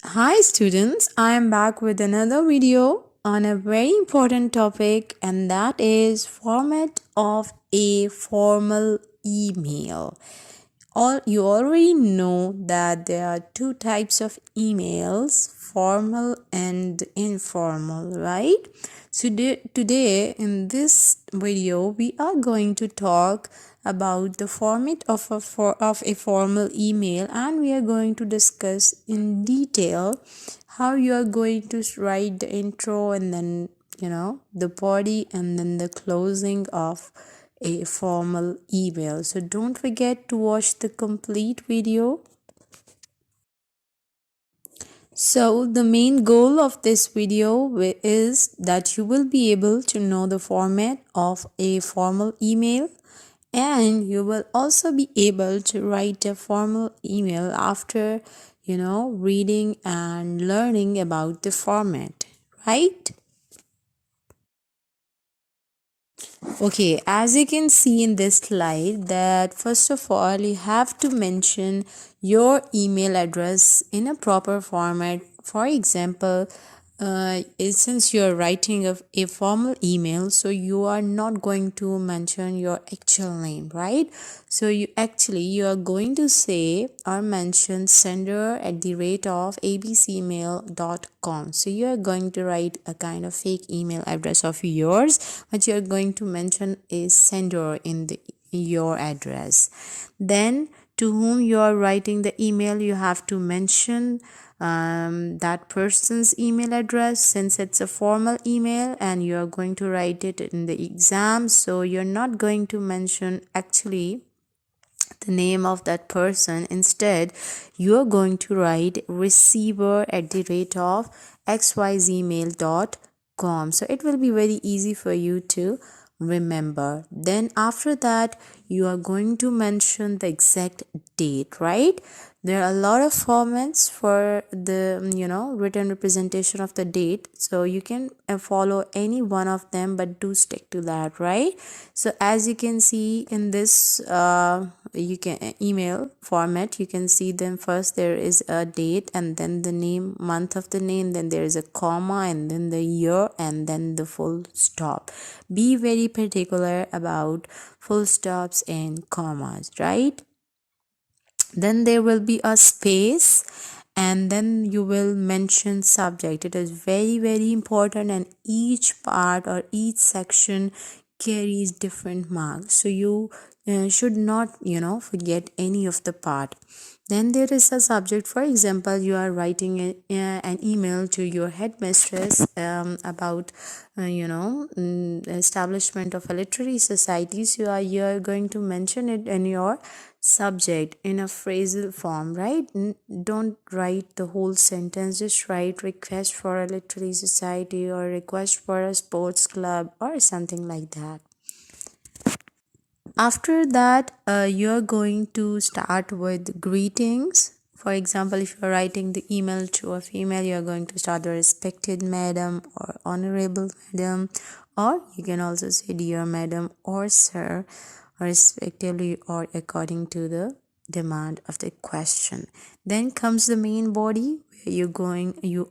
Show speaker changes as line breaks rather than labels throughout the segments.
Hi students, I am back with another video on a very important topic, and that is format of a formal email. You already know that there are two types of emails, formal and informal, right? So today in this video we are going to talk about the format of a formal email, and we are going to discuss in detail how you are going to write the intro, and then the body, and then the closing of a formal email. So don't forget to watch the complete video. So the main goal of this video is that you will be able to know the format of a formal email, and you will also be able to write a formal email after reading and learning about the format, right? Okay, as you can see in this slide, that first of all you have to mention your email address in a proper format. For example, since you're writing a formal email, so you are not going to mention your actual name, right? So you are going to say or mention sender at the rate of abcmail.com. So you are going to write a kind of fake email address of yours, but you are going to mention a sender in your address. Then to whom you are writing the email, you have to mention that person's email address, since it's a formal email and you are going to write it in the exam. So you're not going to mention actually the name of that person. Instead, you are going to write receiver at the rate of xyzmail.com. So it will be very easy for you to remember. Then after that, you are going to mention the exact date, right? There are a lot of formats for the written representation of the date, so you can follow any one of them, but do stick to that, right? So as you can see in this you can email format, you can see them. First there is a date, and then the name, month of the name, then there is a comma, and then the year, and then the full stop. Be very particular about full stops and commas, right? Then there will be a space, and then you will mention subject. It is very important, and each part or each section carries different marks, so you should not forget any of the part. Then there is a subject. For example, you are writing an email to your headmistress about establishment of a literary society. So you are going to mention it in your subject in a phrasal form, right? Don't write the whole sentence, just write request for a literary society or request for a sports club or something like that. After that, you're going to start with greetings. For example, if you're writing the email to a female, you're going to start with respected madam or honorable madam, or you can also say dear madam or sir, respectively, or according to the demand of the question. Then comes the main body, where you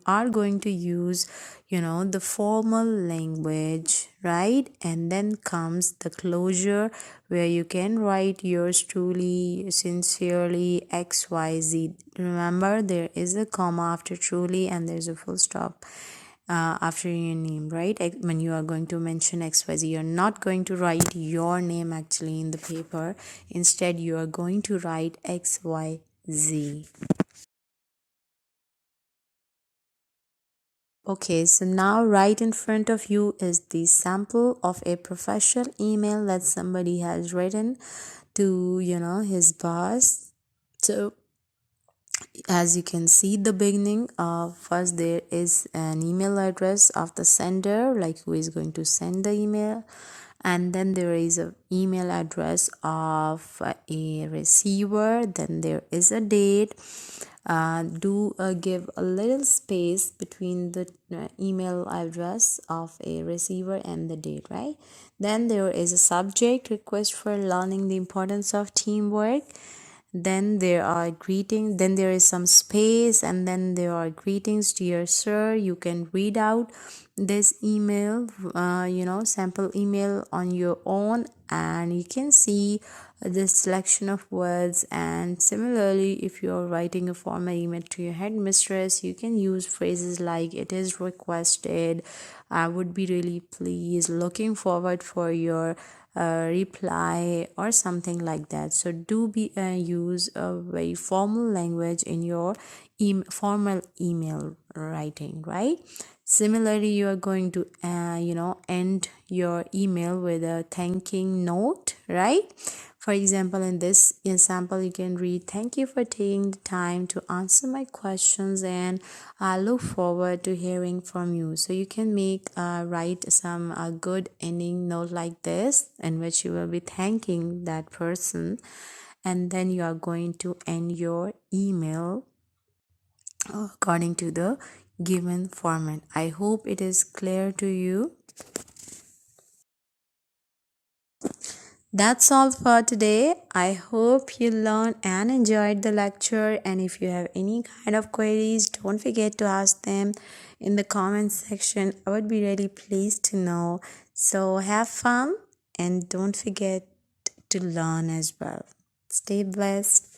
are going to use the formal language, right? And then comes the closure, where you can write yours truly, sincerely, xyz. Remember, there is a comma after truly, and there's a full stop after your name, right? When you are going to mention xyz, you're not going to write your name actually in the paper. Instead, you are going to write xyz. Okay, so now right in front of you is the sample of a professional email that somebody has written to his boss. So as you can see, the beginning of first there is an email address of the sender, like who is going to send the email, and then there is an email address of a receiver. Then there is a date. Do give a little space between the email address of a receiver and the date, right? Then there is a subject, request for learning the importance of teamwork. then there are greetings, then there is some space, and then there are greetings, dear sir. You can read out this email, sample email on your own, and you can see the selection of words. And similarly, if you're writing a formal email to your headmistress, you can use phrases like it is requested, I would be really pleased, looking forward for your reply, or something like that. So do be use a very formal language in your formal email writing, right? Similarly, you are going to end your email with a thanking note, right? For example, in this example, you can read, thank you for taking the time to answer my questions, and I look forward to hearing from you. So you can write some good ending note like this, in which you will be thanking that person, and then you are going to end your email according to the given format. I hope it is clear to you. That's all for today. I hope you learned and enjoyed the lecture. And if you have any kind of queries, don't forget to ask them in the comment section. I would be really pleased to know. So have fun and don't forget to learn as well. Stay blessed.